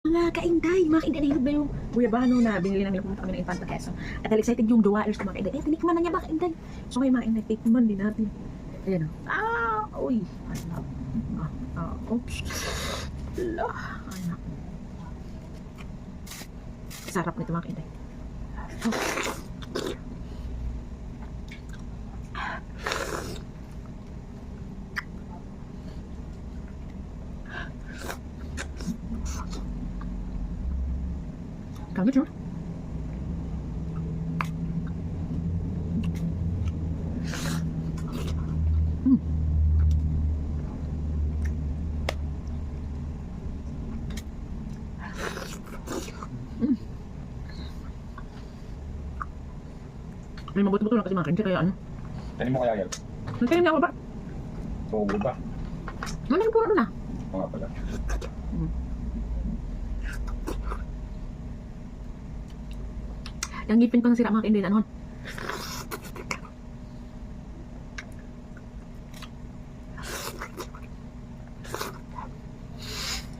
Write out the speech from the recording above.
Mga kainday, mga kainday, nahilog na yung guyabano na binili namin pumunta kami ng Infanta Quezon. At excited yung Duwaers ko mga kainday. Tinikman na niya mga kainday. So ngayon mga kainday, tikman din natin. Ayan o. Uy. Anak. Oops. Anak. Sarap nito mga kainday. Kaget yun. May mabuti-buto lang kasi mga kainday, kaya ano. Tanim mo kaya yan? Nagtanim niya ako ba? Tubo ba? Mamin puro na. Oo nga pala. Yung ngipin ko nasira mga kainday, ano?